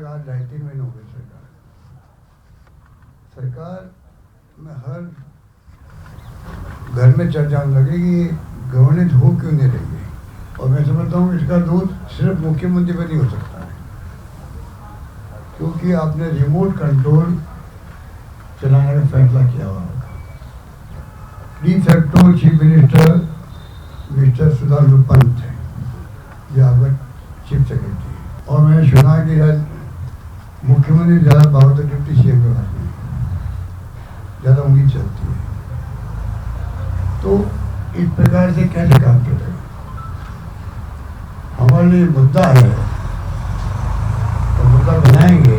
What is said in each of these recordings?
लगभग आज 2.5-3 महीने हो गए सरकार में हर घर में चर्चा होने लगी कि गवर्नेंस हो क्यों नहीं रही है, और मैं समझता हूँ इसका दोष सिर्फ मुख्यमंत्री पर नहीं हो सकता है, क्योंकि आपने रिमोट कंट्रोल चलाने का फैसला किया हुआ होगा। De facto chief minister mister Sudhanshu Pant थे, जो आपका चीफ सेक्रेटरी, और मैंने सुना कि मुख्यमंत्री ज़्यादा पावर तो डिप्टी सीएम के पास नहीं, ज़्यादा उम्मीद चलती है। तो इस प्रकार से कैसे काम चलेगा? हमारे लिए मुद्दा है, तो मुद्दा बनाएंगे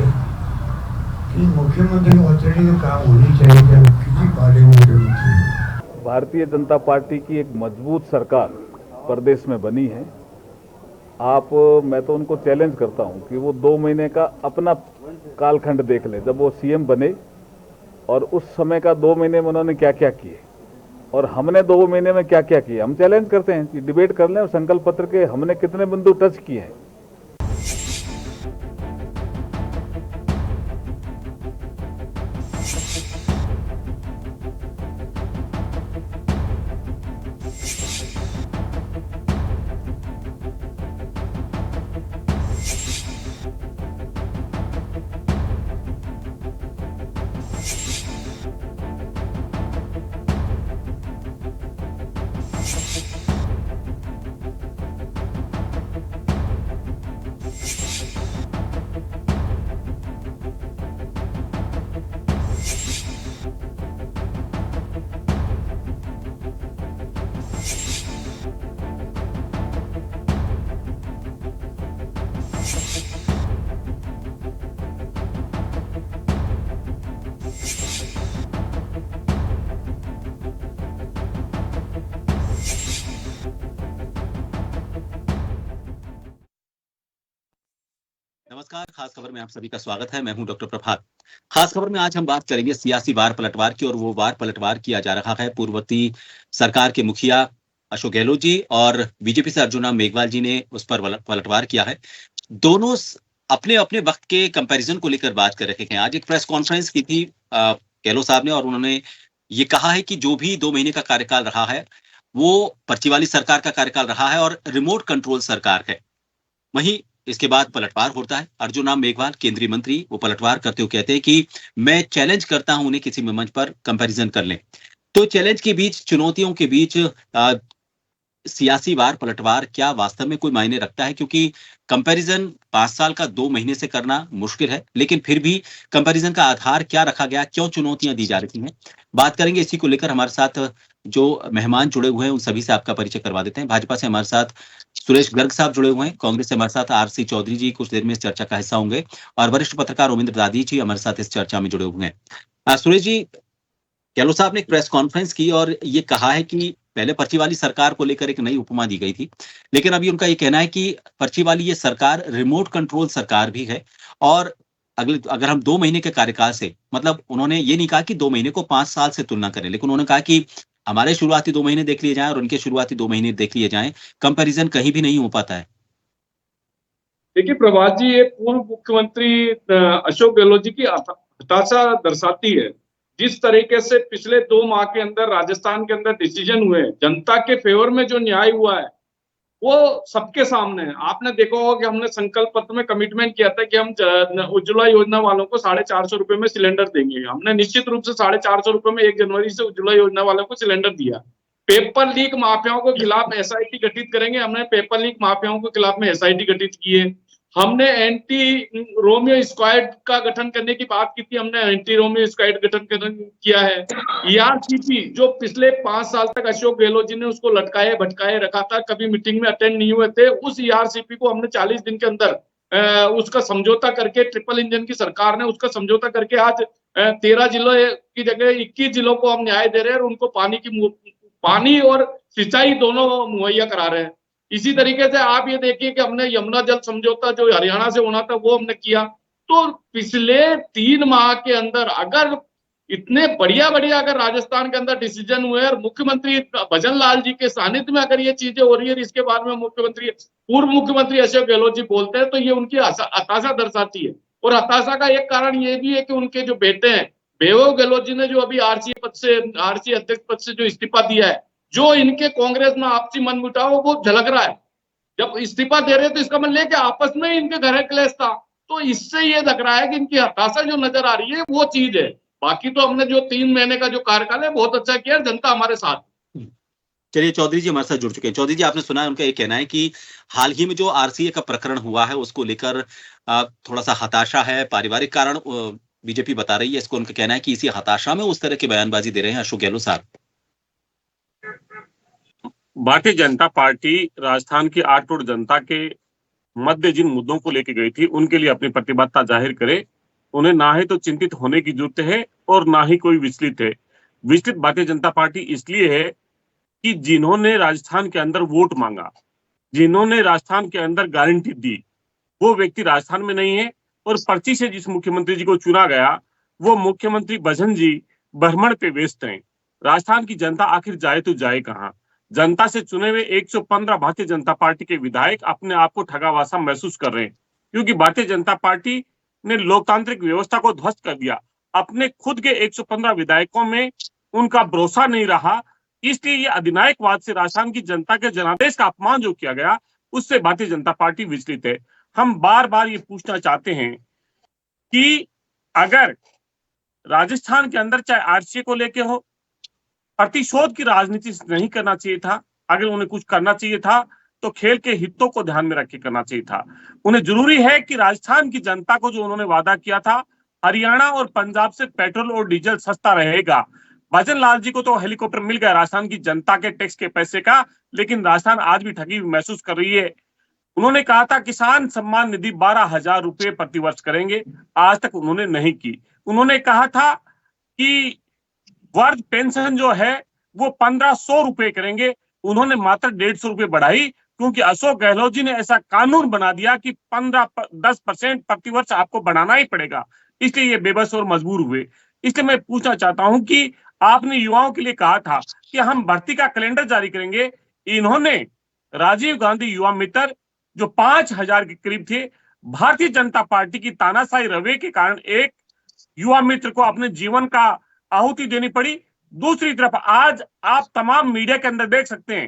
कि मुख्यमंत्री को ऑथोरिटी से काम होनी चाहिए, चाहे वो किसी पार्टी में मुख्यमंत्री हो। भारतीय जनता पार्टी की एक मजबूत सरकार प्रदेश में बनी है। मैं तो उनको चैलेंज करता हूं कि वो 2 महीने का अपना कालखंड देख ले, जब वो सीएम बने और उस समय का 2 महीने में उन्होंने क्या क्या किए और हमने 2 महीने में क्या क्या किया। हम चैलेंज करते हैं कि डिबेट कर लें और संकल्प पत्र के हमने कितने बिंदु टच किए हैं। नमस्कार, खास खबर में आप सभी का स्वागत है। मैं हूं डॉक्टर प्रभात। खास खबर में आज हम बात करेंगे सियासी वार पलटवार की, और वो वार पलटवार किया जा रहा है पूर्ववर्ती सरकार के मुखिया अशोक गहलोत जी और बीजेपी से अर्जुन राम मेघवाल जी ने उस पर पलटवार किया है। दोनों अपने अपने वक्त के कंपैरिजन को लेकर बात कर रहे हैं। आज एक प्रेस कॉन्फ्रेंस की थी गहलोत साहब ने, और उन्होंने ये कहा है कि जो भी 2 महीने का कार्यकाल रहा है वो पर्ची वाली सरकार का कार्यकाल रहा है और रिमोट कंट्रोल सरकार है। वहीं इसके बाद पलटवार होता है। अर्जुन राम मेघवाल केंद्रीय मंत्री वो पलटवार करते हुए कहते हैं कि मैं चैलेंज करता हूं उन्हें किसी मंच पर कंपैरिजन कर लें। तो चैलेंज के बीच, चुनौतियों के बीच सियासी वार पलटवार क्या वास्तव में कोई मायने रखता है? क्योंकि कंपैरिजन 5 साल का 2 महीने से करना मुश्किल है, लेकिन फिर भी कंपैरिजन का आधार क्या रखा गया, क्यों चुनौतियां दी जा रही हैं, बात करेंगे। इसी को लेकर हमारे साथ जो मेहमान जुड़े हुए हैं उन सभी से आपका परिचय करवा देते हैं। भाजपा से हमारे साथ सुरेश गर्ग साहब जुड़े हुए हैं, कांग्रेस से हमारे साथ आरसी चौधरी जी कुछ देर में इस चर्चा का हिस्सा होंगे, और वरिष्ठ पत्रकार रविंद्र दादी जी हमारे साथ इस चर्चा में जुड़े हुए हैं। सुरेश जी, गहलोत साहब ने एक प्रेस कॉन्फ्रेंस की और ये कहा है कि पहले पर्ची वाली सरकार को लेकर एक नई उपमा दी गई थी, लेकिन अभी उनका ये कहना है कि पर्ची वाली ये सरकार रिमोट कंट्रोल सरकार भी है। और अगर हम 2 महीने के कार्यकाल से, मतलब उन्होंने ये नहीं कहा कि 2 महीने को 5 साल से तुलना करें, लेकिन उन्होंने कहा कि हमारे शुरुआती 2 महीने देख लिए जाएं और उनके शुरुआती 2 महीने देख लिए जाएं, कंपैरिजन कहीं भी नहीं हो पाता है। देखिए प्रभात जी, ये पूर्व मुख्यमंत्री अशोक गहलोत जी की हताशा दर्शाती है। जिस तरीके से पिछले 2 माह के अंदर राजस्थान के अंदर डिसीजन हुए, जनता के फेवर में जो न्याय हुआ है वो सबके सामने है। आपने देखा होगा कि हमने संकल्प पत्र में कमिटमेंट किया था कि हम उज्ज्वला योजना वालों को 450 रुपए में सिलेंडर देंगे। हमने निश्चित रूप से 450 रुपए में 1 जनवरी से उज्ज्वला योजना वालों को सिलेंडर दिया। पेपर लीक माफियाओं के खिलाफ एसआईटी गठित करेंगे, हमने पेपर लीक माफियाओं के खिलाफ में एसआईटी गठित की है। हमने एंटी रोमियो स्क्वाड का गठन करने की बात की थी, हमने एंटी रोमियो स्क्वाड गठन किया है। ईआरसीपी जो पिछले 5 साल तक अशोक गहलोत जी ने उसको लटकाए भटकाए रखा था, कभी मीटिंग में अटेंड नहीं हुए थे, उस ईआरसीपी को हमने 40 दिन के अंदर उसका समझौता करके, ट्रिपल इंजन की सरकार ने उसका समझौता करके आज 13 जिलों की जगह 21 जिलों को हम न्याय दे रहे हैं और उनको पानी और सिंचाई दोनों मुहैया करा रहे हैं। इसी तरीके से आप ये देखिए कि हमने यमुना जल समझौता जो हरियाणा से होना था वो हमने किया। तो पिछले 3 माह के अंदर अगर इतने बढ़िया अगर राजस्थान के अंदर डिसीजन हुए और मुख्यमंत्री भजन लाल जी के सानिध्य में अगर ये चीजें हो रही है, इसके बाद में पूर्व मुख्यमंत्री अशोक गहलोत जी बोलते हैं, तो ये उनकी हताशा दर्शाती है। और हताशा का एक कारण ये भी है कि उनके जो बेटे हैं वैभव गहलोत जी ने जो अभी आरसी अध्यक्ष पद से जो इस्तीफा दिया है, जो इनके कांग्रेस में आपसी मनमुटाव वो झलक रहा है। जब इस्तीफा दे रहे तो इसका मतलब है कि आपस में इनके घर क्लेश था। तो इससे ये लग रहा है कि इनकी हताशा जो नजर आ रही है वो चीज है। बाकी तो हमने जो 3 महीने का जो कार्यकाल है बहुत अच्छा किया, जनता हमारे साथ। चलिए, चौधरी जी हमारे साथ जुड़ चुके हैं। चौधरी जी, आपने सुना है, उनका ये कहना है कि हाल ही में जो आरसीए का प्रकरण हुआ है उसको लेकर थोड़ा सा हताशा है, पारिवारिक कारण बीजेपी बता रही है। इसको उनका कहना है कि इसी हताशा में उस तरह की बयानबाजी दे रहे हैं अशोक गहलोत साहब। भारतीय जनता पार्टी राजस्थान की 8 करोड़ जनता के मध्य जिन मुद्दों को लेकर गई थी उनके लिए अपनी प्रतिबद्धता जाहिर करे। उन्हें ना ही तो चिंतित होने की जरूरत है और ना ही कोई विचलित है। विचलित भारतीय जनता पार्टी इसलिए है कि जिन्होंने राजस्थान के अंदर वोट मांगा, जिन्होंने राजस्थान के अंदर गारंटी दी, वो व्यक्ति राजस्थान में नहीं है। और पर्ची से जिस मुख्यमंत्री जी को चुना गया वो मुख्यमंत्री बघेल जी भ्रमण पे व्यस्त हैं। राजस्थान की जनता आखिर जाए तो जाए कहां? जनता से चुने हुए 115 भारतीय जनता पार्टी के विधायक अपने आप को ठगावासा महसूस कर रहे हैं, क्योंकि भारतीय जनता पार्टी ने लोकतांत्रिक व्यवस्था को ध्वस्त कर दिया। अपने खुद के 115 विधायकों में उनका भरोसा नहीं रहा। इसलिए ये अधिनायकवाद से राजस्थान की जनता के जनादेश का अपमान जो किया गया उससे भारतीय जनता पार्टी विचलित है। हम बार बार ये पूछना चाहते हैं कि अगर राजस्थान के अंदर चाहे आरसीए को लेके हो, प्रतिशोध की राजनीति नहीं करना चाहिए था। अगर उन्हें कुछ करना चाहिए था तो खेल के हितों को ध्यान में रख के करना चाहिए था। उन्हें जरूरी है कि राजस्थान की जनता को जो उन्होंने वादा किया था, हरियाणा और पंजाब से पेट्रोल और डीजल सस्ता रहेगा। भजन लाल जी को तो हेलीकॉप्टर मिल गया राजस्थान की जनता के टैक्स के पैसे का, लेकिन राजस्थान आज भी ठगी महसूस कर रही है। उन्होंने कहा था किसान सम्मान निधि 12,000 रुपए प्रतिवर्ष करेंगे, आज तक उन्होंने नहीं की। उन्होंने कहा था कि वर्ग पेंशन जो है वो 1,500 रुपए करेंगे, उन्होंने मात्र 150 रुपए बढ़ाई, क्योंकि अशोक गहलोत जी ने ऐसा कानून बना दिया कि 10% प्रतिवर्ष आपको बढ़ाना ही पड़ेगा। इसलिए ये बेबस और मजबूर हुए। इसलिए मैं पूछना चाहता हूं कि आपने युवाओं के लिए कहा था कि हम भर्ती का कैलेंडर जारी करेंगे। इन्होंने राजीव गांधी युवा मित्र जो 5,000 के करीब थे, भारतीय जनता पार्टी की तानाशाही रवैये के कारण एक युवा मित्र को अपने जीवन का आहुति देनी पड़ी। दूसरी तरफ आज आप तमाम मीडिया के अंदर देख सकते हैं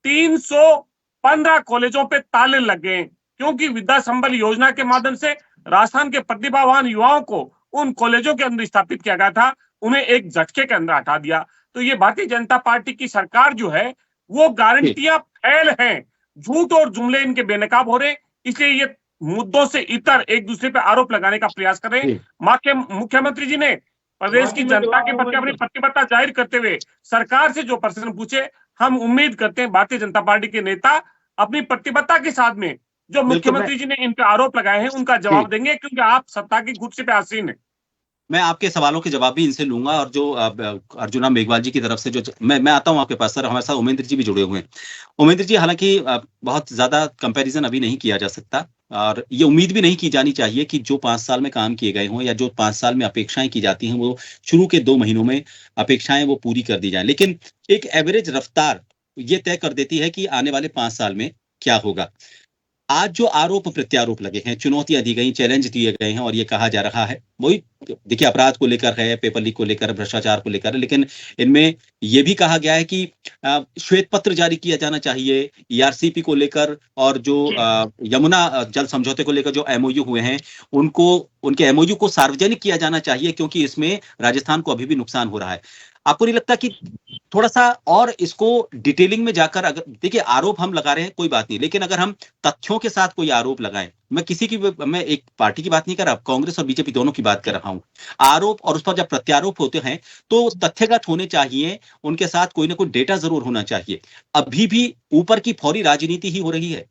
315 कॉलेजों पे ताले लग गए, क्योंकि विद्या संबल योजना के माध्यम से राजस्थान के प्रतिभावान युवाओं को उन कॉलेजों के अंदर स्थापित किया गया था, उन्हें एक झटके के अंदर हटा दिया। तो ये भारतीय जनता पार्टी की सरकार जो है वो गारंटियां फैल हैं, झूठ और जुमले इनके बेनकाब हो रहे। इसलिए ये मुद्दों से इतर एक दूसरे पे आरोप लगाने का प्रयास कर रहे हैं। मुख्यमंत्री जी ने प्रदेश की जनता के प्रति अपनी प्रतिबद्धता जाहिर करते हुए सरकार से जो प्रश्न पूछे, हम उम्मीद करते हैं भारतीय जनता पार्टी के नेता अपनी प्रतिबद्धता के साथ में जो मुख्यमंत्री जी ने इन पे आरोप लगाए हैं उनका जवाब देंगे, क्योंकि आप सत्ता की कुर्सी पे आसीन है। मैं आपके सवालों के जवाब भी इनसे लूंगा, और जो अर्जुना मेघवाल जी की तरफ से जो मैं आता हूं आपके पास। सर, हमारे साथ उमेंद्र जी भी जुड़े हुए हैं। उमेंद्र जी, हालांकि बहुत ज्यादा कंपैरिजन अभी नहीं किया जा सकता, और ये उम्मीद भी नहीं की जानी चाहिए कि जो 5 साल में काम किए गए हों या जो 5 साल में अपेक्षाएं की जाती हैं वो शुरू के 2 महीनों में अपेक्षाएं वो पूरी कर दी जाए। लेकिन एक एवरेज रफ्तार ये तय कर देती है कि आने वाले 5 साल में क्या होगा। आज जो आरोप प्रत्यारोप लगे हैं, चुनौतियां दी गई, चैलेंज दिए गए हैं, और ये कहा जा रहा है वही देखिए अपराध को लेकर है, पेपर लीक को लेकर, भ्रष्टाचार को लेकर, लेकिन इनमें यह भी कहा गया है कि श्वेत पत्र जारी किया जाना चाहिए ईआरसीपी को लेकर, और जो यमुना जल समझौते को लेकर जो एमओयू हुए हैं उनके एमओयू को सार्वजनिक किया जाना चाहिए, क्योंकि इसमें राजस्थान को अभी भी नुकसान हो रहा है। आपको नहीं लगता कि थोड़ा सा और इसको डिटेलिंग में जाकर, अगर देखिए आरोप हम लगा रहे हैं कोई बात नहीं, लेकिन अगर हम तथ्यों के साथ कोई आरोप लगाएं, मैं एक पार्टी की बात नहीं कर रहा, कांग्रेस और बीजेपी दोनों की बात कर रहा हूं, आरोप और उस पर जब प्रत्यारोप होते हैं तो तथ्यगत होने चाहिए, उनके साथ कोई ना कोई डेटा जरूर होना चाहिए। अभी भी ऊपर की फौरी राजनीति ही हो रही है।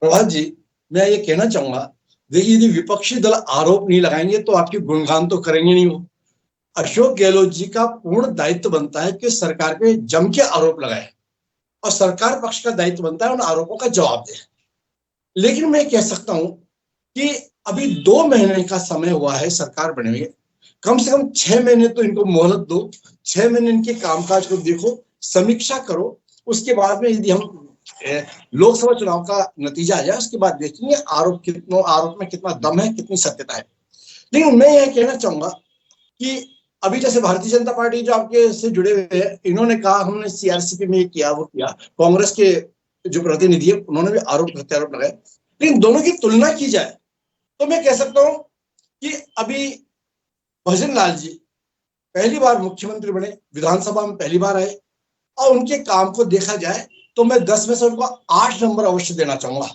प्रभात जी, मैं ये कहना चाहूंगा, देखिए यदि विपक्षी दल आरोप नहीं लगाएंगे तो आपकी गुणगान तो करेंगे नहीं वो। अशोक गहलोत जी का पूर्ण दायित्व बनता है कि सरकार पे जम के आरोप लगाए, और सरकार पक्ष का दायित्व बनता है उन आरोपों का जवाब दे। लेकिन मैं कह सकता हूं कि अभी 2 महीने का समय हुआ है सरकार बने हुए, कम से कम 6 महीने तो इनको मोहलत दो। 6 महीने इनके कामकाज को देखो, समीक्षा करो, उसके बाद में यदि हम लोकसभा चुनाव का नतीजा आ जाए, उसके बाद देखेंगे आरोप में कितना दम है, कितनी सत्यता है। लेकिन मैं यह कहना चाहूंगा कि अभी जैसे भारतीय जनता पार्टी जो आपके से जुड़े हुए हैं, इन्होंने कहा हमने सीआरसीपी में ये किया वो किया, कांग्रेस के जो प्रतिनिधि है उन्होंने भी आरोप प्रत्यारोप लगाए। लेकिन दोनों की तुलना की जाए तो मैं कह सकता हूं कि अभी भजन लाल जी पहली बार मुख्यमंत्री बने, विधानसभा में पहली बार आए, और उनके काम को देखा जाए तो मैं 10 में से उनको 8 नंबर अवश्य देना चाहूंगा।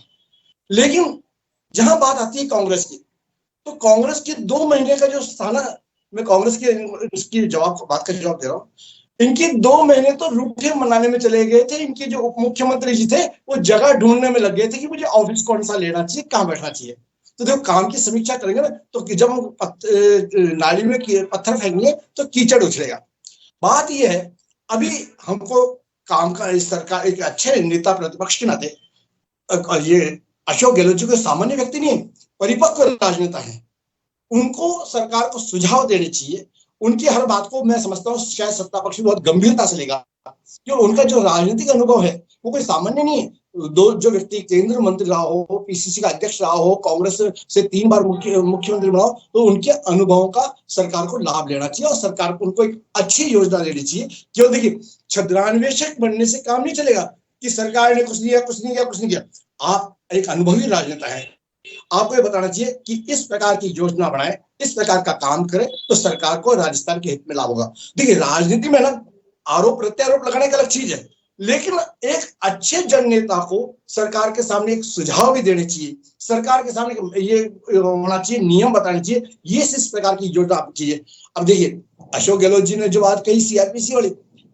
लेकिन जहां बात आती है कांग्रेस की, तो कांग्रेस के 2 महीने का जो स्थाना, मैं कांग्रेस के उसकी बात का जवाब दे रहा हूँ, इनके 2 महीने तो रूठे मनाने में चले गए थे। इनके जो उप मुख्यमंत्री जी थे वो जगह ढूंढने में लग गए थे कि मुझे ऑफिस कौन सा लेना चाहिए, कहाँ बैठना चाहिए। तो देखो काम की समीक्षा करेंगे ना, तो जब हम नाली में पत्थर फेंकेंगे तो कीचड़ उछलेगा। बात यह है, अभी हमको काम का, इस सरकार एक अच्छे नेता प्रतिपक्ष के नाते, ये अशोक गहलोत जी कोई सामान्य व्यक्ति नहीं है, परिपक्व राजनेता है, उनको सरकार को सुझाव देने चाहिए। उनकी हर बात को मैं समझता हूँ शायद सत्ता पक्ष बहुत गंभीरता से लेगा, क्योंकि उनका जो राजनीतिक अनुभव है वो कोई सामान्य नहीं है। जो व्यक्ति केंद्र मंत्री रहा हो, पीसीसी का अध्यक्ष रहा हो, कांग्रेस से 3 बार मुख्यमंत्री बना हो, तो उनके अनुभवों का सरकार को लाभ लेना चाहिए और सरकार को उनको एक अच्छी योजना देनी चाहिए। क्यों, देखिए छद्रान्वेषक बनने से काम नहीं चलेगा कि सरकार ने कुछ नहीं किया। आप एक अनुभवी राजनेता है, आपको ये बताना चाहिए कि इस प्रकार की योजना बनाए, इस प्रकार का काम करे, तो सरकार को राजस्थान के हित में लाभ होगा। देखिए राजनीति में ना आरोप प्रत्यारोप लगाने का अलग चीज है, लेकिन एक अच्छे जननेता को सरकार के सामने एक सुझाव भी देने चाहिए, सरकार के सामने ये होना चाहिए, नियम बताने चाहिए, ये इस प्रकार की योजना आप चाहिए। अब देखिए अशोक गहलोत जी ने जो बात कही सीआरपीसी वाली,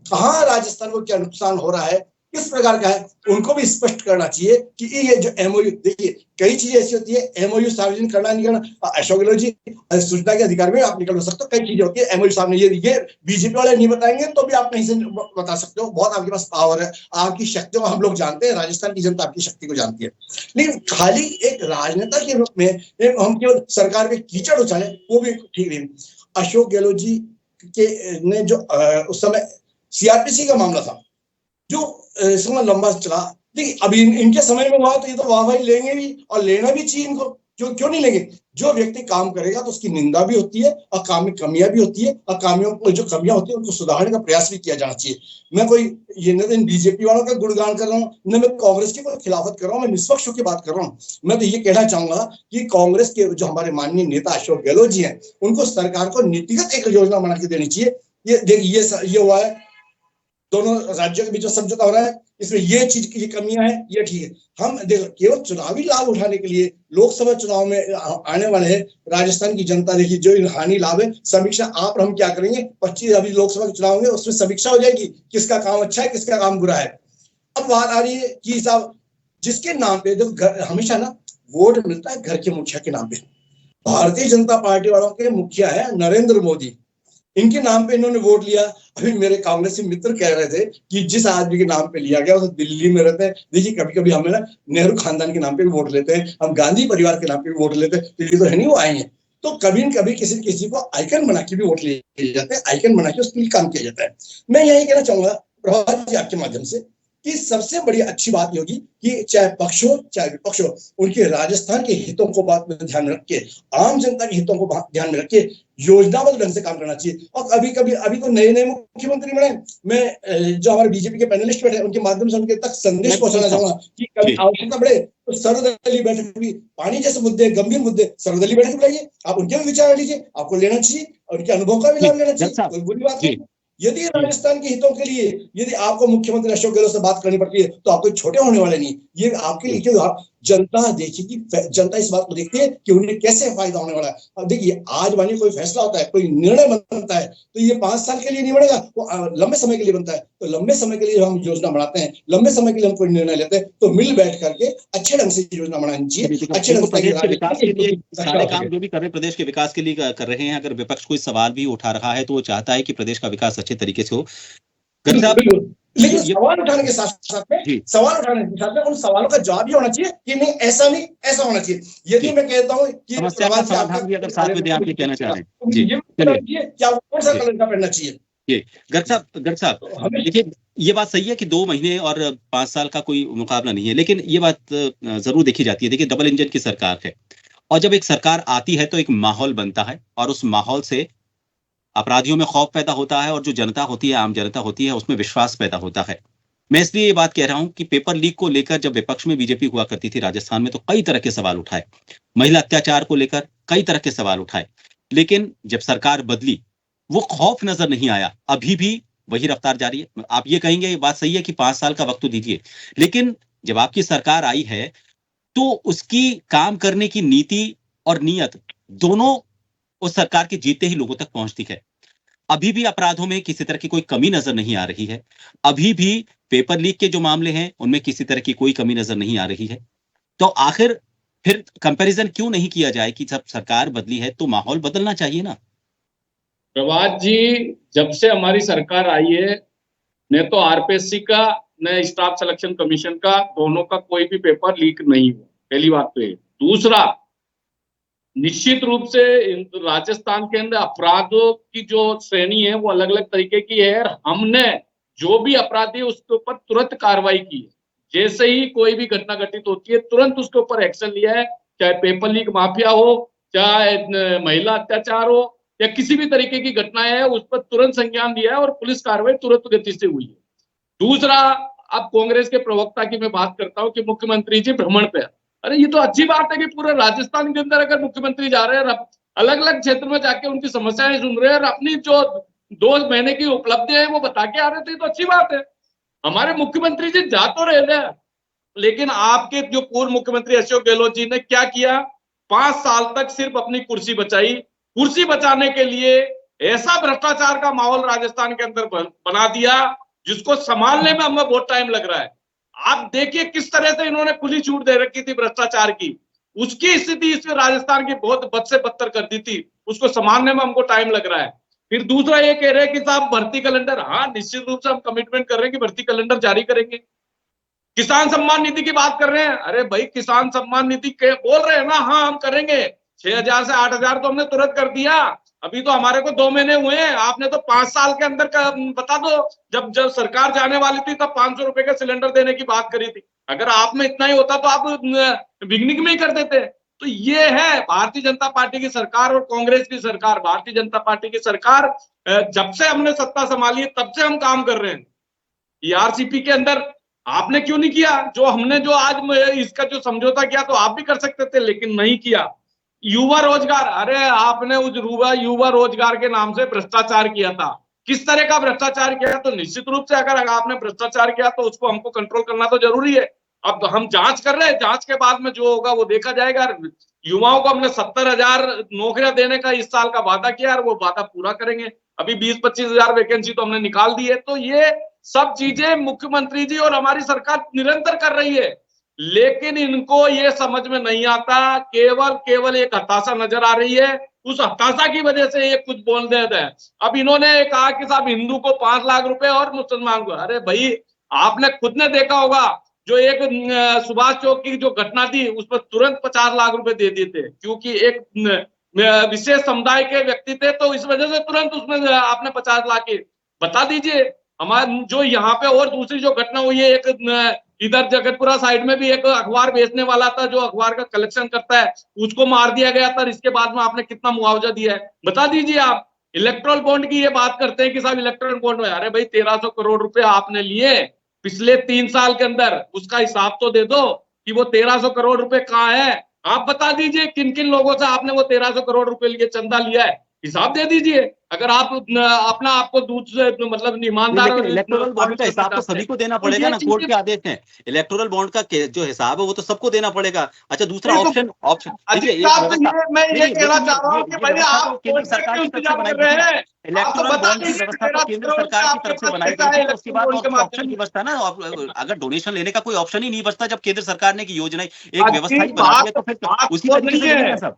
कहाँ राजस्थान को क्या नुकसान हो रहा है, किस प्रकार का है, उनको भी स्पष्ट करना चाहिए कि ये जो एमओयू, देखिए कई चीजें ऐसी होती है, एमओयू सार्वजनिक करना नहीं करना, अशोक गहलोत जी सूचना के अधिकार में आप निकल सकते हो, कई चीजें होती है एमओयू सामने, ये बीजेपी वाले नहीं बताएंगे तो भी आप कहीं से बता सकते हो, बहुत आपके पास पावर है, आपकी शक्तियों को हम लोग जानते हैं, राजस्थान की जनता आपकी शक्ति को जानती है। लेकिन खाली एक राजनेता के रूप में हम केवल सरकार पे कीचड़ उछाले, वो भी ठीक नहीं। अशोक गहलोत जी के ने जो उस समय सीआरपीसी का मामला था जो समय लंबा चला, देखिए अभी इनके समय में हुआ तो ये तो वाह लेंगे भी, और लेना भी चाहिए इनको, क्यों नहीं लेंगे। जो व्यक्ति काम करेगा तो उसकी निंदा भी होती है और काम में कमियां भी होती है, और जो कमियां होती है उनको सुधारने का प्रयास भी किया जाना चाहिए। मैं कोई ये न बीजेपी वालों का गुणगान कर रहा हूँ, न मैं कांग्रेस की कोई खिलाफत कर रहा हूँ, मैं निष्पक्ष होकर बात कर रहा हूँ। मैं तो ये कहना चाहूंगा कि कांग्रेस के जो हमारे माननीय नेता अशोक गहलोत जी हैं, उनको सरकार को नीतिगत एक योजना बना के देनी चाहिए। ये देखिए ये हुआ है, दोनों राज्यों के बीच में समझौता हो रहा है, इसमें ये चीज की कमियां हैं, ये ठीक है। हम देखो केवल चुनावी लाभ उठाने के लिए लोकसभा चुनाव में आने वाले हैं, राजस्थान की जनता देखिए जो हानि लाभ है, समीक्षा आप और हम क्या करेंगे, 25 अभी लोकसभा के चुनाव होंगे, उसमें समीक्षा हो जाएगी किसका काम अच्छा है, किसका काम बुरा है। अब बात आ रही है कि साहब जिसके नाम पे देखो हमेशा ना वोट मिलता है घर के मुखिया के नाम पे। भारतीय जनता पार्टी वालों के मुखिया है नरेंद्र मोदी, इनके नाम पे इन्होंने वोट लिया। अभी मेरे कांग्रेसी मित्र कह रहे थे कि जिस आदमी के नाम पे लिया गया वो दिल्ली में रहते हैं। देखिए कभी कभी हमें ना नेहरू खानदान के नाम पे भी वोट लेते हैं, हम गांधी परिवार के नाम पे भी वोट लेते हैं, दिल्ली तो है नहीं वो आए हैं। तो कभी न कभी किसी को आइकन बना के भी वोट लिए जाते हैं, आइकन बना के उसके लिए काम किया जाता है। मैं यही कहना चाहूंगा प्रभात जी आपके माध्यम से कि सबसे बड़ी अच्छी बात होगी कि चाहे पक्ष हो चाहे विपक्ष हो, उनके राजस्थान के हितों को बात में ध्यान में रख के, आम जनता के हितों को ध्यान में रख के योजनाबद्ध ढंग से काम करना चाहिए। और अभी तो नए मुख्यमंत्री बने, मैं जो हमारे बीजेपी के पैनलिस्ट बैठे उनके माध्यम से उनके तक संदेश पहुंचाना चाहूंगा कि कभी आवश्यकता पड़े तो सर्वदलीय बैठक भी, पानी जैसे मुद्दे, गंभीर मुद्दे, सर्वदलीय बैठक बुलाइए, आप उनके भी विचार लीजिए, आपको लेना चाहिए और उनके अनुभव का भी लाभ लेना चाहिए, कोई बुरी बात नहीं। यदि राजस्थान के हितों के लिए यदि आपको मुख्यमंत्री अशोक गहलोत से बात करनी पड़ती है तो आप कोई छोटे होने वाले नहीं, ये आपके लिए क्यों, आप जनता देखेगी, जनता इस बात को देखती है कि उन्हें कैसे फायदा होने वाला है। अब देखिए आज मानिए कोई फैसला होता है, कोई निर्णय बनता है तो ये 5 साल के लिए नहीं बनेगा, वो लंबे समय के लिए बनता है। तो लंबे समय के लिए हम योजना बनाते हैं, लंबे समय के लिए हम कोई निर्णय लेते हैं, तो मिल बैठ करके अच्छे ढंग से योजना बनानी चाहिए, अच्छे ढंग से विकास के लिए सारे काम जो भी कर रहे हैं प्रदेश के विकास के लिए कर रहे हैं। अगर विपक्ष कोई सवाल भी उठा रहा है तो वो चाहता है कि प्रदेश का विकास अच्छे तरीके से हो। लेकिन सवाल उठाने के साथ में उन सवालों का जवाब भी होना चाहिए कि नहीं ऐसा नहीं ऐसा होना चाहिए। यदि मैं कहता हूँ कि समस्या का समाधान भी अगर साथ में आप कहना चाह रहे हैं ये क्या कौन सा कलर का पहनना चाहिए, गर्ग साहब देखिए, ये बात सही है कि 2 महीने और 5 साल का कोई मुकाबला नहीं है, लेकिन ये बात जरूर देखी जाती है। देखिए, डबल इंजन की सरकार है और जब एक सरकार आती है तो एक माहौल बनता है और उस माहौल से अपराधियों में खौफ पैदा होता है और जो जनता होती है, आम जनता होती है, उसमें विश्वास पैदा होता है। मैं इसलिए ये बात कह रहा हूं कि पेपर लीक को लेकर जब विपक्ष में बीजेपी हुआ करती थी राजस्थान में, तो कई तरह के सवाल उठाए, महिला अत्याचार को लेकर कई तरह के सवाल उठाए, लेकिन जब सरकार बदली वो खौफ नजर नहीं आया। अभी भी वही रफ्तार जारी है। आप ये कहेंगे, ये बात सही है कि 5 साल का वक्त तो दीजिए, लेकिन जब आपकी सरकार आई है तो उसकी काम करने की नीति और नीयत दोनों उस सरकार के जीते ही लोगों तक पहुंचती है। अभी भी अपराधों में किसी तरह की कोई कमी नजर नहीं आ रही है। अभी भी पेपर लीक के जो मामले हैं उनमें किसी तरह की कोई कमी नजर नहीं आ रही है। तो आखिर फिर कंपैरिजन क्यों नहीं किया जाए कि जब सरकार बदली है तो माहौल बदलना चाहिए ना? प्रभात जी, जब से हमारी सरकार आई है, न तो आरपीएससी का न स्टाफ सिलेक्शन कमीशन का, दोनों का कोई भी पेपर लीक नहीं हुआ। पहली बात तो ये। दूसरा, निश्चित रूप से राजस्थान के अंदर अपराधों की जो श्रेणी है वो अलग अलग तरीके की है। हमने जो भी अपराधी उसके ऊपर तुरंत कार्रवाई की है। जैसे ही कोई भी घटना घटित होती है तुरंत उसके ऊपर एक्शन लिया है, चाहे पेपर लीक माफिया हो, चाहे महिला अत्याचार हो या किसी भी तरीके की घटनाएं है, उस पर तुरंत संज्ञान लिया है और पुलिस कार्रवाई तुरंत गति से हुई है। दूसरा, अब कांग्रेस के प्रवक्ता की मैं बात करता हूं कि मुख्यमंत्री जी भ्रमण पे, अरे ये तो अच्छी बात है कि पूरे राजस्थान के अंदर अगर मुख्यमंत्री जा रहे हैं, अलग अलग क्षेत्र में जाके उनकी समस्याएं सुन रहे हैं और अपनी जो 2 महीने की उपलब्धियां हैं वो बता के आ रहे थे, तो अच्छी बात है। हमारे मुख्यमंत्री जी जा तो रहे थे, लेकिन आपके जो पूर्व मुख्यमंत्री अशोक गहलोत जी ने क्या किया, 5 साल तक सिर्फ अपनी कुर्सी बचाई। कुर्सी बचाने के लिए ऐसा भ्रष्टाचार का माहौल राजस्थान के अंदर बना दिया जिसको संभालने में हमें बहुत टाइम लग रहा है। आप देखिए किस तरह से इन्होंने खुली छूट दे रखी थी भ्रष्टाचार की, उसकी स्थिति इसमें राजस्थान की बहुत बद से बदतर कर दी थी, उसको संभालने में हमको टाइम लग रहा है। फिर दूसरा ये कह रहे हैं कि साहब भर्ती कैलेंडर, हाँ निश्चित रूप से हम कमिटमेंट कर रहे हैं कि भर्ती कैलेंडर जारी करेंगे। किसान सम्मान निधि की बात कर रहे हैं, अरे भाई किसान सम्मान निधि बोल रहे हैं ना, हाँ हम करेंगे। 6,000 से 8,000 तो हमने तुरंत कर दिया, अभी तो हमारे को 2 महीने हुए हैं। आपने तो 5 साल के अंदर का बता दो, जब सरकार जाने वाली थी तब 500 रुपए का सिलेंडर देने की बात करी थी। अगर आप में इतना ही होता तो आप बिगनिंग में ही कर देते। तो ये है भारतीय जनता पार्टी की सरकार और कांग्रेस की सरकार। भारतीय जनता पार्टी की सरकार जब से हमने सत्ता संभाली है तब से हम काम कर रहे हैं। ईआरसीपी के अंदर आपने क्यों नहीं किया जो हमने, जो आज इसका जो समझौता किया, तो आप भी कर सकते थे लेकिन नहीं किया। युवा रोजगार, अरे आपने उस युवा रोजगार के नाम से भ्रष्टाचार किया था। किस तरह का भ्रष्टाचार किया? तो निश्चित रूप से अगर आपने भ्रष्टाचार किया तो उसको हमको कंट्रोल करना तो जरूरी है। अब हम जांच कर रहे हैं, जांच के बाद में जो होगा वो देखा जाएगा। युवाओं को हमने 70,000 नौकरियां देने का इस साल का वादा किया और वो वादा पूरा करेंगे। अभी 20-25,000 वैकेंसी तो हमने निकाल दी है। तो ये सब चीजें मुख्यमंत्री जी और हमारी सरकार निरंतर कर रही है, लेकिन इनको ये समझ में नहीं आता। केवल एक हताशा नजर आ रही है, उस हताशा की वजह से ये कुछ बोल देते हैं। अब इन्होंने कहा कि साहब हिंदू को 5 लाख रुपए और मुसलमान को, अरे भाई आपने खुद ने देखा होगा जो एक सुभाष चौक की जो घटना थी उस पर तुरंत 50 लाख रुपए दे दिए थे, क्योंकि एक विशेष समुदाय के व्यक्ति थे, तो इस वजह से तुरंत उसमें आपने 50 लाख की। बता दीजिए हमारे जो यहाँ पे और दूसरी जो घटना हुई है, एक इधर जगतपुरा साइड में भी एक अखबार बेचने वाला था जो अखबार का कलेक्शन करता है, उसको मार दिया गया था। इसके बाद में आपने कितना मुआवजा दिया है बता दीजिए आप। इलेक्ट्रल बॉन्ड की ये बात करते हैं कि साहब इलेक्ट्रल बॉन्ड में, अरे भाई 1300 करोड़ रुपए आपने लिए पिछले 3 साल के अंदर, उसका हिसाब तो दे दो कि वो 1300 करोड़ रुपए कहाँ है। आप बता दीजिए किन किन लोगों से आपने वो 1300 करोड़ रुपए लिए चंदा लिया है, हिसाब दे दीजिए। अगर आप अपना आपको दूध से मतलब ईमानदार, इलेक्टोरल बॉन्ड का हिसाब तो सभी को देना पड़ेगा ना, कोर्ट के आदेश हैं। इलेक्टोरल बॉन्ड का जो हिसाब है वो तो सबको देना पड़ेगा। अच्छा दूसरा ऑप्शन मैं ये कहना चाह रहा हूँ कि भाई आप केंद्र सरकार की तरफ से बनाई गई इलेक्टोरल बॉन्ड की व्यवस्था तो केंद्र सरकार की तरफ से बनाई गई थी, उसके बाद ऑप्शन नहीं बचता ना। अगर डोनेशन लेने का कोई ऑप्शन ही नहीं बचता जब केंद्र सरकार ने की योजना एक व्यवस्था ही बना दी, तो फिर उसी तरीके से नहीं है सब।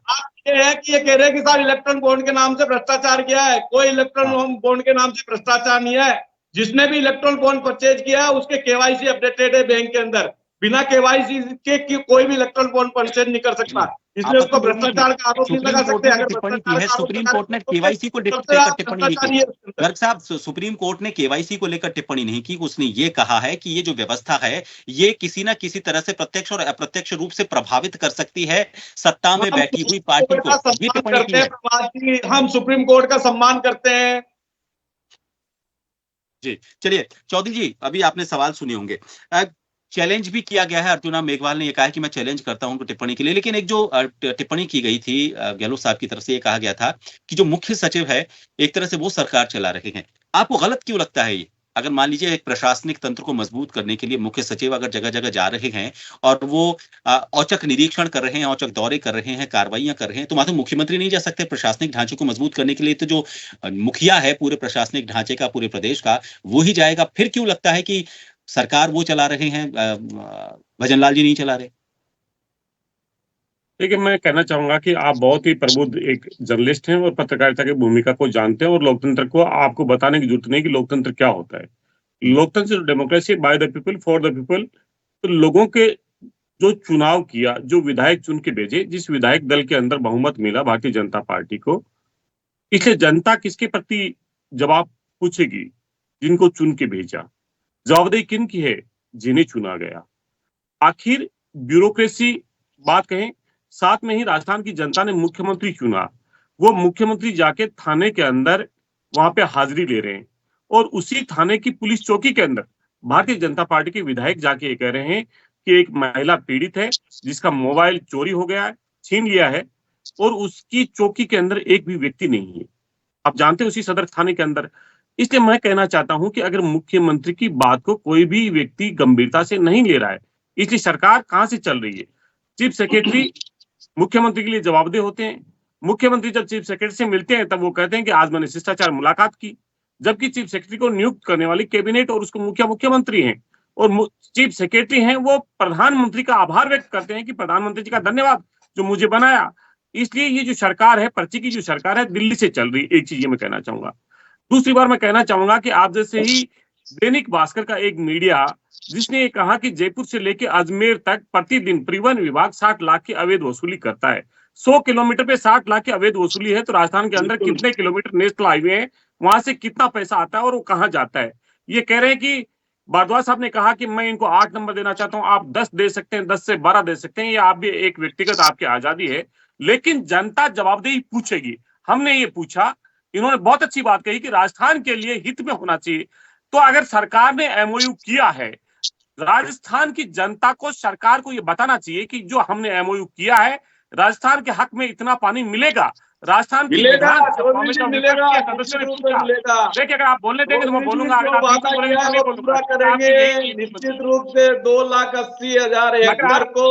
ये है कि ये कह रहे हैं कि साहब इलेक्ट्रॉन बॉन्ड के नाम से भ्रष्टाचार किया है। कोई इलेक्ट्रॉन बॉन्ड के नाम से भ्रष्टाचार नहीं है। जिसने भी इलेक्ट्रॉन बॉन्ड परचेज किया उसके केवाईसी अपडेटेड है बैंक के अंदर। बिना केवाईसी के कोई भी इलेक्टोरल बॉन्ड परचेज नहीं कर सकता, इसलिए उसको भ्रष्टाचार का आरोप नहीं लगा सकते। अगर टिप्पणी की है, सुप्रीम कोर्ट ने तो केवाईसी को लेकर टिप्पणी नहीं की। गर्ग साहब, सुप्रीम कोर्ट ने केवाईसी को लेकर टिप्पणी नहीं की। उसने ये कहा है कि ये जो व्यवस्था है ये किसी ना किसी तरह से प्रत्यक्ष और अप्रत्यक्ष रूप से प्रभावित कर सकती है सत्ता में बैठी हुई पार्टी को। ये टिप्पणी की है। हम सुप्रीम कोर्ट का सम्मान करते हैं। जी चलिए चौधरी जी, अभी आपने सवाल सुने होंगे। चैलेंज भी किया गया है, अर्जुना मेघवाल ने यह कहा है कि मैं चैलेंज करता हूं उनको टिप्पणी के लिए, लेकिन एक जो टिप्पणी की गई थी गहलोत साहब की तरफ से, ये कहा गया था कि जो मुख्य सचिव है एक तरह से वो सरकार चला रहे हैं। आपको गलत क्यों लगता है ये? अगर मान लीजिए एक प्रशासनिक तंत्र को मजबूत करने के लिए मुख्य सचिव अगर जगह जगह जा रहे हैं और वो औचक निरीक्षण कर रहे हैं, औचक दौरे कर रहे हैं, कार्रवाइयां कर रहे हैं, तो मात्र मुख्यमंत्री नहीं जा सकते? प्रशासनिक ढांचे को मजबूत करने के लिए तो जो मुखिया है पूरे प्रशासनिक ढांचे का, पूरे प्रदेश का, वो ही जाएगा। फिर क्यों लगता है कि सरकार वो चला रहे हैं, भजनलाल जी नहीं चला रहे? देखिए, मैं कहना चाहूंगा कि आप बहुत ही प्रबुद्ध एक जर्नलिस्ट हैं और पत्रकारिता की भूमिका को जानते हैं, और लोकतंत्र को आपको बताने की जरूरत नहीं कि लोकतंत्र क्या होता है। लोकतंत्र democracy by the people for the people. तो लोगों के जो चुनाव किया, जो विधायक चुन के भेजे, जिस विधायक दल के अंदर बहुमत मिला भारतीय जनता पार्टी को, इसलिए जनता किसके प्रति जवाब पूछेगी? जिनको चुन के भेजा। जवाबदेही किन की है? जिन्हें चुना गया। आखिर ब्यूरोक्रेसी बात कहें, साथ में ही राजस्थान की जनता ने मुख्यमंत्री चुना। वो मुख्यमंत्री जाके थाने के अंदर वहां पे हाजिरी ले रहे हैं, और उसी थाने की पुलिस चौकी के अंदर भारतीय जनता पार्टी के विधायक जाके ये कह रहे हैं कि एक महिला पीड़ित है जिसका मोबाइल चोरी हो गया है, छीन लिया है, और उसकी चौकी के अंदर एक भी व्यक्ति नहीं है। आप जानते हैं, उसी सदर थाने के अंदर। इसलिए मैं कहना चाहता हूं कि अगर मुख्यमंत्री की बात को कोई भी व्यक्ति गंभीरता से नहीं ले रहा है, इसलिए सरकार कहां से चल रही है? चीफ सेक्रेटरी मुख्यमंत्री के लिए जवाबदेह होते हैं। मुख्यमंत्री जब चीफ सेक्रेटरी से मिलते हैं तब वो कहते हैं कि आज मैंने शिष्टाचार मुलाकात की, जबकि चीफ सेक्रेटरी को नियुक्त करने वाली कैबिनेट और उसको मुख्यमंत्री हैं, और चीफ सेक्रेटरी हैं वो प्रधानमंत्री का आभार व्यक्त करते हैं कि प्रधानमंत्री जी का धन्यवाद जो मुझे बनाया। इसलिए ये जो सरकार है, पर्ची की जो सरकार है, दिल्ली से चल रही। एक चीज ये मैं कहना चाहूंगा। दूसरी बार मैं कहना चाहूंगा कि आप जैसे ही दैनिक भास्कर का एक मीडिया जिसने ये कहा कि जयपुर से लेकर अजमेर तक प्रतिदिन परिवहन विभाग 60 लाख की अवैध वसूली करता है। 100 किलोमीटर पे 60 लाख की अवैध वसूली है, तो राजस्थान के अंदर कितने किलोमीटर नेशनल हाईवे है, वहां से कितना पैसा आता है और वो कहाँ जाता है? ये कह रहे हैं कि भारद्वाज साहब ने कहा कि मैं इनको 8 नंबर देना चाहता हूं, आप 10 दे सकते हैं, 10 से 12 दे सकते हैं, ये आप भी एक व्यक्तिगत आपकी आजादी है, लेकिन जनता जवाबदेही पूछेगी। हमने ये पूछा, इन्होंने बहुत अच्छी बात कही कि राजस्थान के लिए हित में होना चाहिए। तो अगर सरकार ने एमओयू किया है, राजस्थान की जनता को, सरकार को ये बताना चाहिए कि जो हमने एमओयू किया है, राजस्थान के हक में इतना पानी मिलेगा। राजस्थान की मिलेगा। देखिए, अगर आप बोलने देंगे तो मैं बोलूंगा, अगर आप पूरा करेंगे। निश्चित रूप से 2,80,000 हेक्टेयर को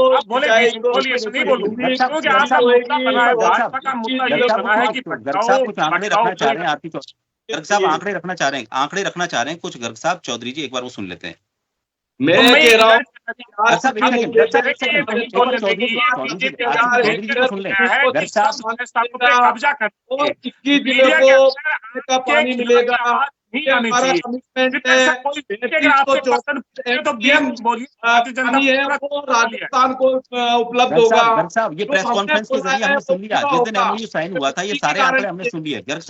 आंकड़े रखना चाह रहे हैं कुछ। गर्ग साहब, चौधरी जी एक बार वो सुन लेते हैं। मैं कह रहा हूँ पानी मिलेगा, राजस्थान को उपलब्ध होगा। ये प्रेस कॉन्फ्रेंस के जरिए हमने सुन लिया, जिस दिन एमओयू साइन हुआ था, ये सारे आंकड़े हमने सुन लिए। गर्ग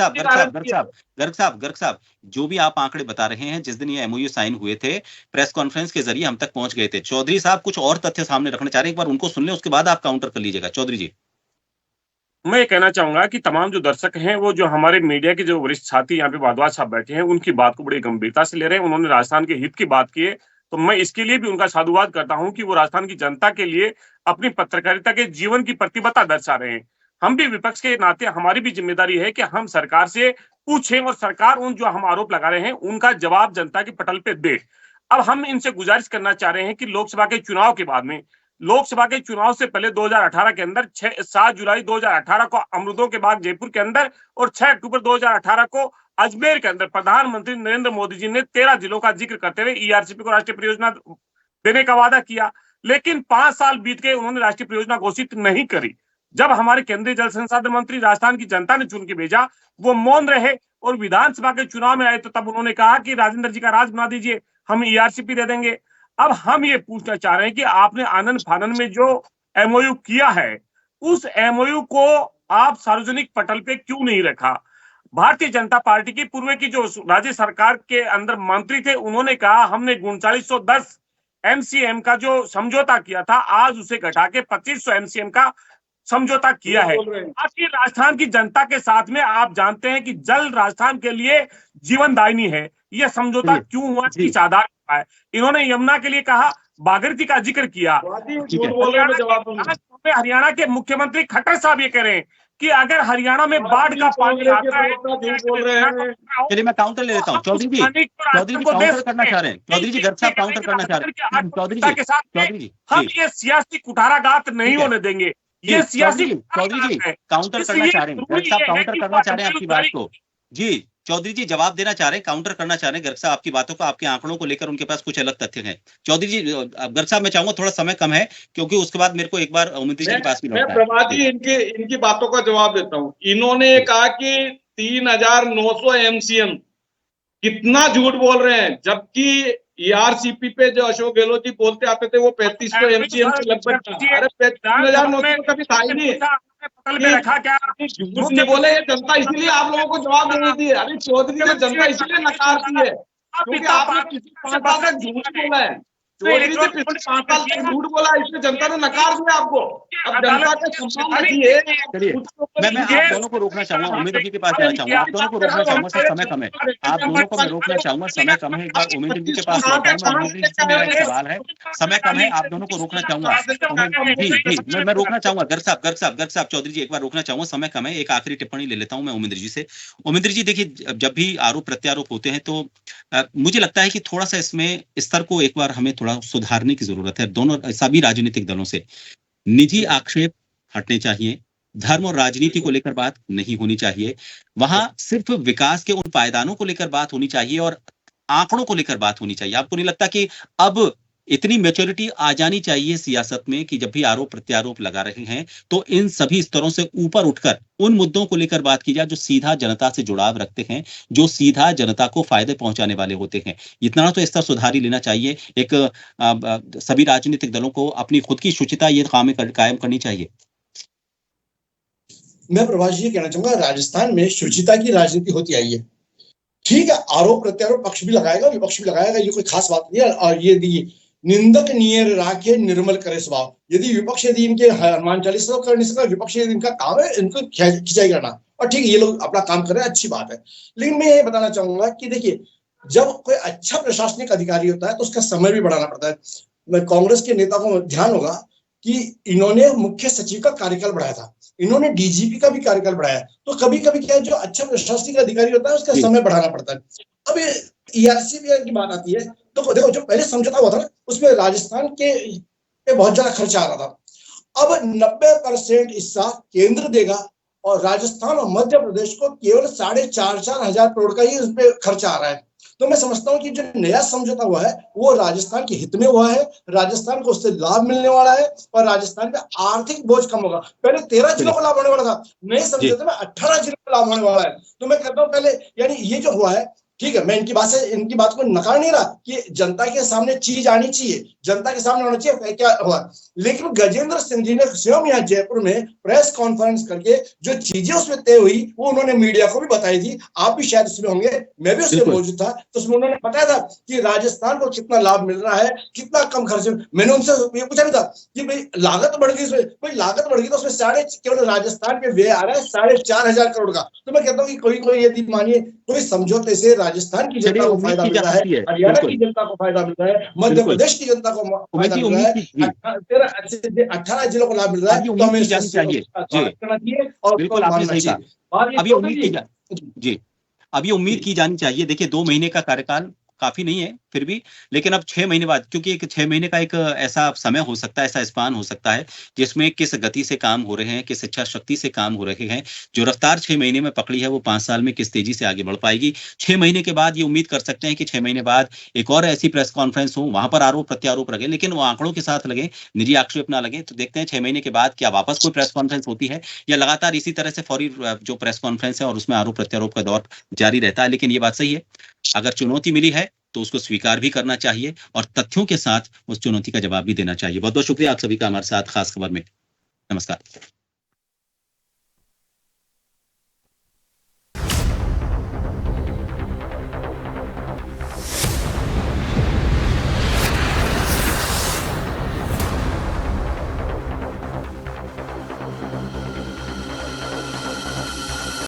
साहब, जो भी आप आंकड़े बता रहे हैं, जिस दिन ये एमओयू साइन हुए थे, प्रेस कॉन्फ्रेंस के जरिए हम तक पहुंच गए थे। चौधरी साहब कुछ और तथ्य सामने रखना चाह रहे हैं, एक बार उनको सुन लें, उसके बाद आप काउंटर कर लीजिएगा। चौधरी जी, मैं ये कहना चाहूंगा कि तमाम जो दर्शक हैं, वो जो हमारे मीडिया के जो वरिष्ठ साथी यहाँ पे भारद्वाज साहब बैठे हैं, उनकी बात को बड़ी गंभीरता से ले रहे हैं। उन्होंने राजस्थान के हित की बात की है, तो मैं इसके लिए भी उनका साधुवाद करता हूं कि वो राजस्थान की जनता के लिए अपनी पत्रकारिता के जीवन की प्रतिबद्धता दर्शा रहे हैं। हम भी विपक्ष के नाते हमारी भी जिम्मेदारी है कि हम सरकार से पूछें और सरकार उन जो हम आरोप लगा रहे हैं उनका जवाब जनता के पटल पे दे। अब हम इनसे गुजारिश करना चाह रहे हैं कि लोकसभा के चुनाव के बाद में, लोकसभा के चुनाव से पहले 2018 के अंदर 7 जुलाई 2018 को अमरूदों के बाग जयपुर के अंदर और 6 अक्टूबर 2018 को अजमेर के अंदर प्रधानमंत्री नरेंद्र मोदी जी ने 13 जिलों का जिक्र करते हुए ईआरसीपी को राष्ट्रीय परियोजना देने का वादा किया, लेकिन 5 साल बीत गए, उन्होंने राष्ट्रीय परियोजना घोषित नहीं करी। जब हमारे केंद्रीय जल संसाधन मंत्री राजस्थान की जनता ने चुन के भेजा, वो मौन रहे और विधानसभा के चुनाव में आए तो तब उन्होंने कहा कि राजेंद्र जी का राज बना दीजिए, हम ईआरसीपी दे देंगे। अब हम ये पूछना चाह रहे हैं कि आपने आनंद फानन में जो एमओयू किया है, उस एमओयू को आप सार्वजनिक पटल पे क्यों नहीं रखा? भारतीय जनता पार्टी की पूर्व की जो राज्य सरकार के अंदर मंत्री थे, उन्होंने कहा हमने 3910 एमसीएम का जो समझौता किया था, आज उसे घटा के 2500 एमसीएम का समझौता किया है। आपकी राजस्थान की जनता के साथ में आप जानते हैं कि जल राजस्थान के लिए जीवनदायिनी है। यह समझौता क्यों हुआ, इसकी आधार है। इन्होंने यमुना के लिए कहा, भागीरथी का जिक्र किया। हरियाणा के मुख्यमंत्री खट्टर साहब ये कह रहे हैं कि अगर हरियाणा में बाढ़ का पानी आता है, चलिए मैं काउंटर ले लेता हूँ। चौधरी जी काउंटर करना चाह रहे हैं। चौधरी जी घर साहब काउंटर करना चाह रहे हैं। चौधरी जी हम ये सियासी कुठाराघात नहीं होने देंगे। ये सियासी चौधरी जी काउंटर करना चाह रहे हैं। गर्ग साहब काउंटर करना चाह रहे हैं आपकी बात को। जी चौधरी जी जवाब देना चाह रहे हैं, काउंटर करना चाह रहे हैं गर्ग साहब आपकी बातों को, आपके आंकड़ों को लेकर उनके पास कुछ अलग तथ्य हैं। चौधरी जी गर्ग साहब मैं चाहूंगा थोड़ा समय कम है, क्योंकि उसके बाद मेरे को एक बार ओमिंद्र जी के पास भी मैं प्रभात जी इनकी बातों का जवाब देता हूँ। इन्होंने कहा कि 3900 एमसीएम, कितना झूठ बोल रहे हैं, जबकि ईआरसीपी पे जो अशोक गहलोत जी बोलते आते थे वो 3500 एमसीएम के लगभग था। अरे 3900 कभी था ही नहीं। झूठ नहीं बोले जनता, इसीलिए आप लोगों को जवाब दे रही थी। अरे चौधरी को जनता इसलिए नकारती है क्योंकि आपने पिछले 5 साल तक झूठ बोला है। चौधरी जी पिछले 5 साल तक झूठ बोला, इसलिए जनता ने नकार दिया आपको। अब जनता के सम्मान रखिए। मैं आप दोनों को रोकना चाहूंगा, उमेंद्र जी के पास जाना चाहूंगा। आप दोनों को रोकना चाहूंगा, सर समय कम है। आप दोनों को मैं रोकना चाहूंगा, समय कम है। एक बार उमेंद्र जी के पास लौटा हूं। उमेंद्र जी से मेरा एक सवाल है, समय कम है, आप दोनों को रोकना चाहूंगा। जी मैं रोकना चाहूंगा गर्ग साहब चौधरी जी एक बार रोकना चाहूंगा, समय कम है। एक आखिरी टिप्पणी ले लेता हूं मैं उमेंद्र जी से। उमेंद्र जी देखिए, जब भी आरोप प्रत्यारोप होते हैं तो मुझे लगता है कि थोड़ा सा इसमें स्तर को एक बार हमें थोड़ा सुधारने की जरूरत है। दोनों सभी राजनीतिक दलों से निजी आक्षेप हटने चाहिए, धर्म और राजनीति को लेकर बात नहीं होनी चाहिए। वहां सिर्फ विकास के उन पायदानों को लेकर बात होनी चाहिए और आंकड़ों को लेकर बात होनी चाहिए। आपको नहीं लगता कि अब इतनी मैच्योरिटी आ जानी चाहिए सियासत में कि जब भी आरोप प्रत्यारोप लगा रहे हैं तो इन सभी स्तरों से ऊपर उठकर उन मुद्दों को लेकर बात की जाए जो सीधा जनता से जुड़ाव रखते हैं, जो सीधा जनता को फायदे पहुंचाने वाले होते हैं। इतना तो स्तर सुधार ही लेना चाहिए। एक सभी राजनीतिक दलों को अपनी खुद की शुचिता ये कायम करनी चाहिए। मैं प्रभाष जी कहना चाहूंगा, राजस्थान में शुचिता की राजनीति होती आई है। ठीक है, आरोप प्रत्यारोप पक्ष भी लगाएगा, विपक्ष भी लगाएगा, ये कोई खास बात नहीं है। और ये निंदक नियर राखे निर्मल करे स्वभाव, यदि विपक्ष यदि इनके हनुमान चालीसा कर नहीं सकता, विपक्ष यदि इनका काम है इनको खिंचाई करना, और ठीक है ये लोग अपना काम कर रहे हैं, अच्छी बात है। लेकिन मैं ये बताना चाहूंगा कि देखिए, जब कोई अच्छा प्रशासनिक अधिकारी होता है तो उसका समय भी बढ़ाना पड़ता है। कांग्रेस के नेता को ध्यान होगा कि इन्होंने मुख्य सचिव का कार्यकाल बढ़ाया था, इन्होंने डीजीपी का भी कार्यकाल बढ़ाया। तो कभी कभी क्या है, जो अच्छा प्रशासनिक अधिकारी होता है उसका समय बढ़ाना पड़ता है। अब ईआरसीपी की बात आती है तो देखो, जो पहले समझौता हुआ था ना, उसमें राजस्थान के बहुत ज्यादा खर्चा आ रहा था। अब 90% हिस्सा केंद्र देगा और राजस्थान और मध्य प्रदेश को केवल 4,500 हजार करोड़ का ही उस पर खर्चा आ रहा है। तो मैं समझता हूं कि जो नया समझौता हुआ है वो राजस्थान के हित में हुआ है, राजस्थान को उससे लाभ मिलने वाला है और राजस्थान पे आर्थिक बोझ कम होगा। पहले 13 जिलों को लाभ होने वाला था, नए समझौते में 18 जिलों को लाभ होने वाला है। तो मैं कहता हूं पहले, यानी ये जो हुआ है, ठीक है, मैं इनकी बात को नकार नहीं रहा कि जनता के सामने चीज आनी चाहिए, जनता के सामने होना चाहिए क्या हुआ। लेकिन गजेंद्र सिंह जी ने स्वयं यहाँ जयपुर में प्रेस कॉन्फ्रेंस करके जो चीजें उसमें तय हुई वो उन्होंने मीडिया को भी बताई थी। आप भी शायद उसमें होंगे, मैं भी उसमें मौजूद था। तो उसमें उन्होंने बताया था कि राजस्थान को कितना लाभ मिल रहा है, कितना कम खर्च। मैंने उनसे ये पूछा भी था कि भाई लागत बढ़ गई, भाई लागत बढ़ गई तो उसमें केवल राजस्थान पे व्यय आ रहा है 4,500 करोड़ का। तो मैं कहता हूँ कि कोई यदि मानिए कोई समझौते से राजस्थान की जनता को फायदा मिल रहा है, हरियाणा की जनता को फायदा मिल रहा है, मध्य प्रदेश की जनता को फायदा मिल रहा है, 18 जिलों को लाभ मिल रहा है, तो हमें जानी चाहिए। और बिल्कुल आपने सही कहा। अब ये उम्मीद की जानी चाहिए। देखिए 2 महीने का कार्यकाल काफी नहीं है फिर भी, लेकिन अब 6 महीने बाद, क्योंकि एक 6 महीने का एक ऐसा समय हो सकता है, ऐसा स्पान हो सकता है जिसमें किस गति से काम हो रहे हैं, किस इच्छा शक्ति से काम हो रहे हैं। जो रफ्तार 6 महीने में पकड़ी है वो 5 साल में किस तेजी से आगे बढ़ पाएगी। 6 महीने के बाद ये उम्मीद कर सकते हैं कि 6 महीने बाद एक और ऐसी प्रेस कॉन्फ्रेंस हो, वहां पर आरोप प्रत्यारोप लगे, लेकिन वो आंकड़ों के साथ लगे, निजी आक्षेप ना लगे। तो देखते हैं 6 महीने के बाद क्या वापस कोई प्रेस कॉन्फ्रेंस होती है या लगातार इसी तरह से फौरी जो प्रेस कॉन्फ्रेंस है और उसमें आरोप प्रत्यारोप का दौर जारी रहता है। लेकिन ये बात सही है, अगर चुनौती मिली है तो उसको स्वीकार भी करना चाहिए और तथ्यों के साथ उस चुनौती का जवाब भी देना चाहिए। बहुत बहुत शुक्रिया आप सभी का हमारे साथ खास खबर में। नमस्कार।